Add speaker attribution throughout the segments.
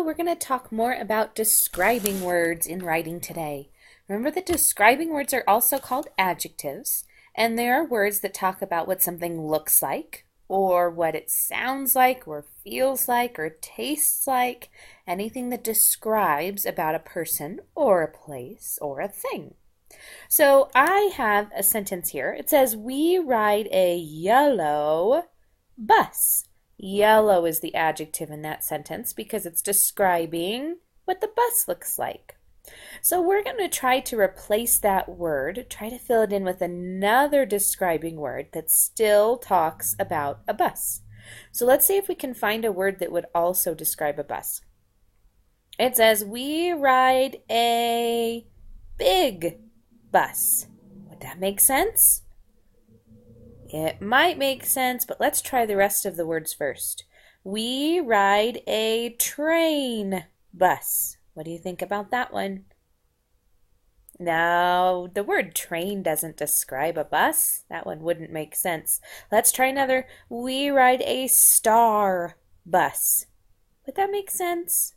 Speaker 1: we're going to talk more about describing words in writing today. Remember that describing words are also called adjectives, and they are words that talk about what something looks like, or what it sounds like, or feels like, or tastes like, anything that describes about a person, or a place, or a thing. So I have a sentence here. It says, we ride a yellow bus. Yellow is the adjective in that sentence because it's describing what the bus looks like. So we're going to try to replace that word, try to fill it in with another describing word that still talks about a bus. So let's see if we can find a word that would also describe a bus. It says, we ride a big bus. Would that make sense? It might make sense, but let's try the rest of the words first. We ride a train bus. What do you think about that one? Now, the word train doesn't describe a bus. That one wouldn't make sense. Let's try another. We ride a star bus. Would that make sense?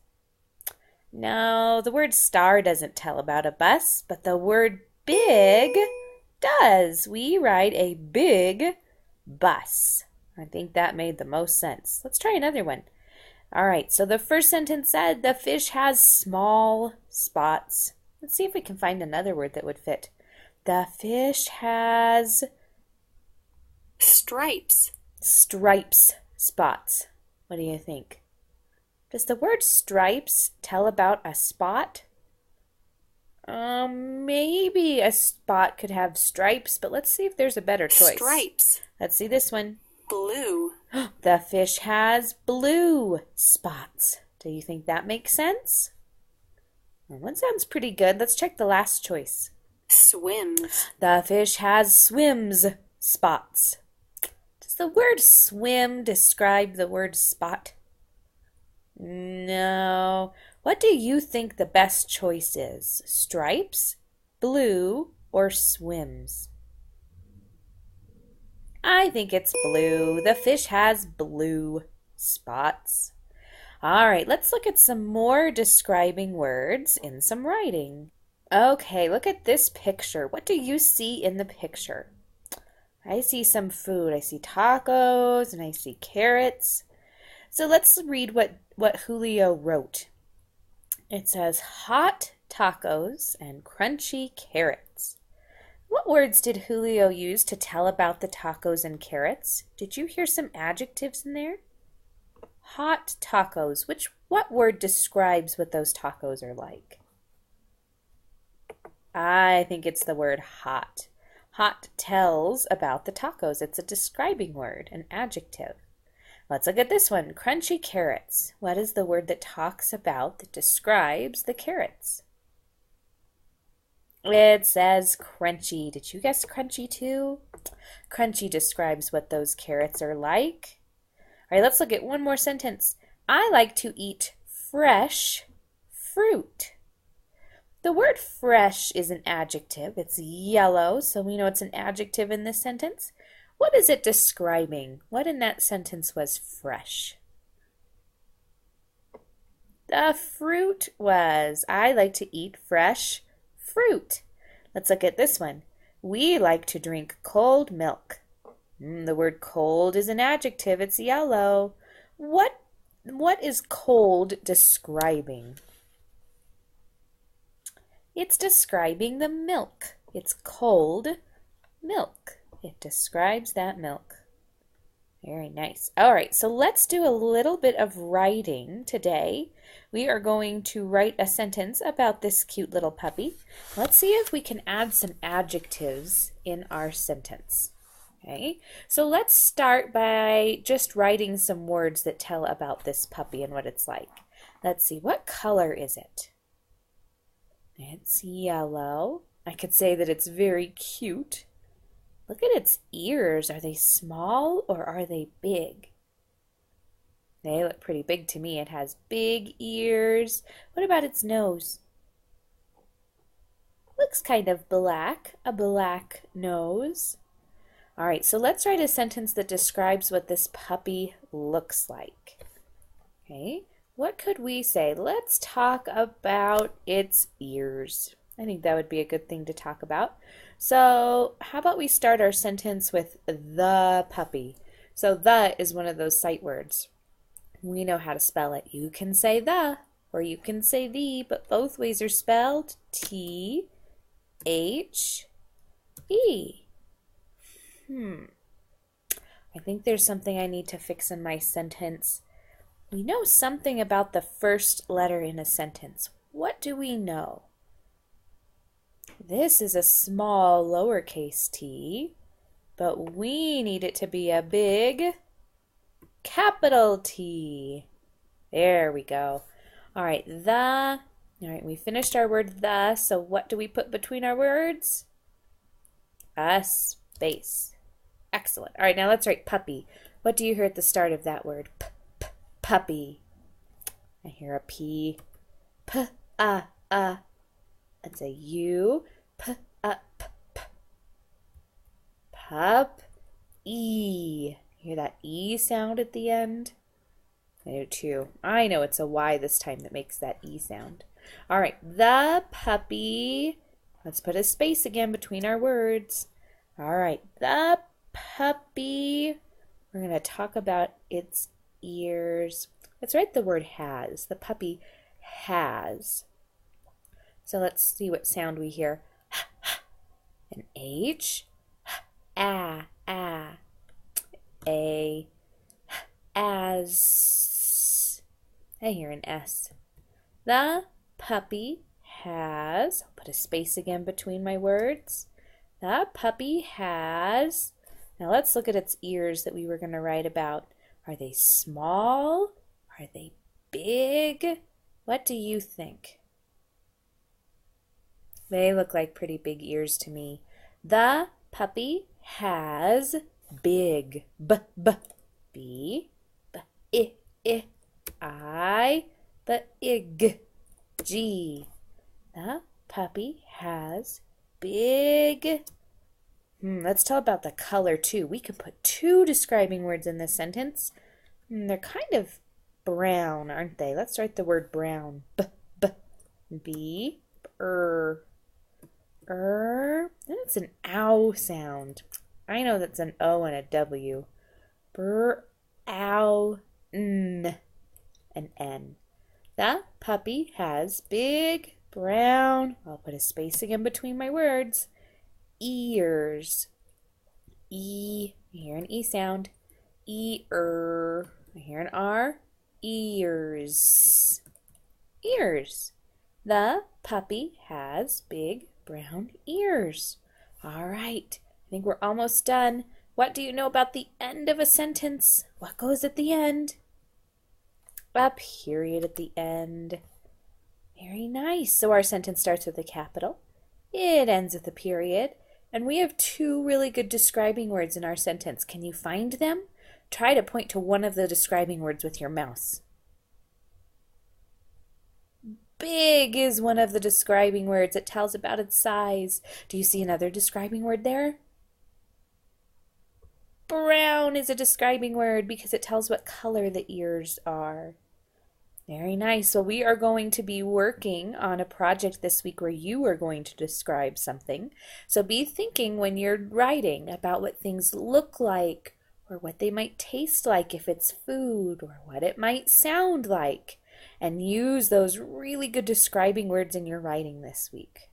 Speaker 1: No, the word star doesn't tell about a bus, but the word big does. We ride a big bus. I think that made the most sense. Let's try another one. All right, so the first sentence said the fish has small spots. Let's see if we can find another word that would fit. The fish has
Speaker 2: stripes.
Speaker 1: Stripes, spots. What do you think? Does the word stripes tell about a spot? Maybe a spot could have stripes, but let's see if there's a better choice.
Speaker 2: Stripes.
Speaker 1: Let's see this one.
Speaker 2: Blue.
Speaker 1: The fish has blue spots. Do you think that makes sense? Well, that sounds pretty good. Let's check the last choice.
Speaker 2: Swims.
Speaker 1: The fish has swims spots. Does the word swim describe the word spot? No. What do you think the best choice is? Stripes, blue, or swims? I think it's blue. The fish has blue spots. All right, let's look at some more describing words in some writing. Okay, look at this picture. What do you see in the picture? I see some food. I see tacos and I see carrots. So let's read what Julio wrote. It says, hot tacos and crunchy carrots. What words did Julio use to tell about the tacos and carrots? Did you hear some adjectives in there? Hot tacos. What word describes what those tacos are like? I think it's the word hot. Hot tells about the tacos. It's a describing word, an adjective. Let's look at this one. Crunchy carrots. What is the word that talks about, that describes the carrots? It says crunchy. Did you guess crunchy too? Crunchy describes what those carrots are like. All right, let's look at one more sentence. I like to eat fresh fruit. The word fresh is an adjective. It's yellow, so we know it's an adjective in this sentence. What is it describing? What in that sentence was fresh? The fruit was, I like to eat fresh fruit. Let's look at this one. We like to drink cold milk. The word cold is an adjective. It's yellow. What is cold describing? It's describing the milk. It's cold milk. It describes that milk. Very nice. All right, so let's do a little bit of writing today. We are going to write a sentence about this cute little puppy. Let's see if we can add some adjectives in our sentence. Okay, so let's start by just writing some words that tell about this puppy and what it's like. Let's see, what color is it? It's yellow. I could say that it's very cute. Look at its ears. Are they small or are they big? They look pretty big to me. It has big ears. What about its nose? Looks kind of black, a black nose. All right, so let's write a sentence that describes what this puppy looks like. Okay, What could we say? Let's talk about its ears. I think that would be a good thing to talk about. So, how about we start our sentence with the puppy? So, the is one of those sight words. We know how to spell it. You can say the or you can say the, but both ways are spelled T-H-E. I think there's something I need to fix in my sentence. We know something about the first letter in a sentence. What do we know? This is a small lowercase t, but we need it to be a big capital T. There we go. All right, we finished our word the, so what do we put between our words? A space. Excellent. All right, now let's write puppy. What do you hear at the start of that word? Puppy. I hear a P. It's a U. Pup. E. Hear that E sound at the end? I do too. I know it's a Y this time that makes that E sound. All right, the puppy. Let's put a space again between our words. All right, the puppy. We're going to talk about its ears. Let's write the word has. The puppy has. So let's see what sound we hear. An H. A. As. I hear an S. The puppy has. I'll put a space again between my words. The puppy has. Now let's look at its ears that we were going to write about. Are they small? Are they big? What do you think? They look like pretty big ears to me. The puppy has big b I ig g. The puppy has big. Let's talk about the color too. We can put two describing words in this sentence. They're kind of brown, aren't they? Let's write the word brown. B. Then it's an ow sound. I know that's an O and a W. Ow, n, an N. The puppy has big brown. I'll put a space again between my words. Ears. E. I hear an E sound. I hear an R. Ears. Ears. The puppy has big brown ears. All right. I think we're almost done. What do you know about the end of a sentence? What goes at the end? A period at the end. Very nice. So our sentence starts with a capital. It ends with a period. And we have two really good describing words in our sentence. Can you find them? Try to point to one of the describing words with your mouse. Big is one of the describing words. It tells about its size. Do you see another describing word there? Brown is a describing word because it tells what color the ears are. Very nice. So we are going to be working on a project this week where you are going to describe something. So be thinking when you're writing about what things look like or what they might taste like if it's food or what it might sound like. And use those really good describing words in your writing this week.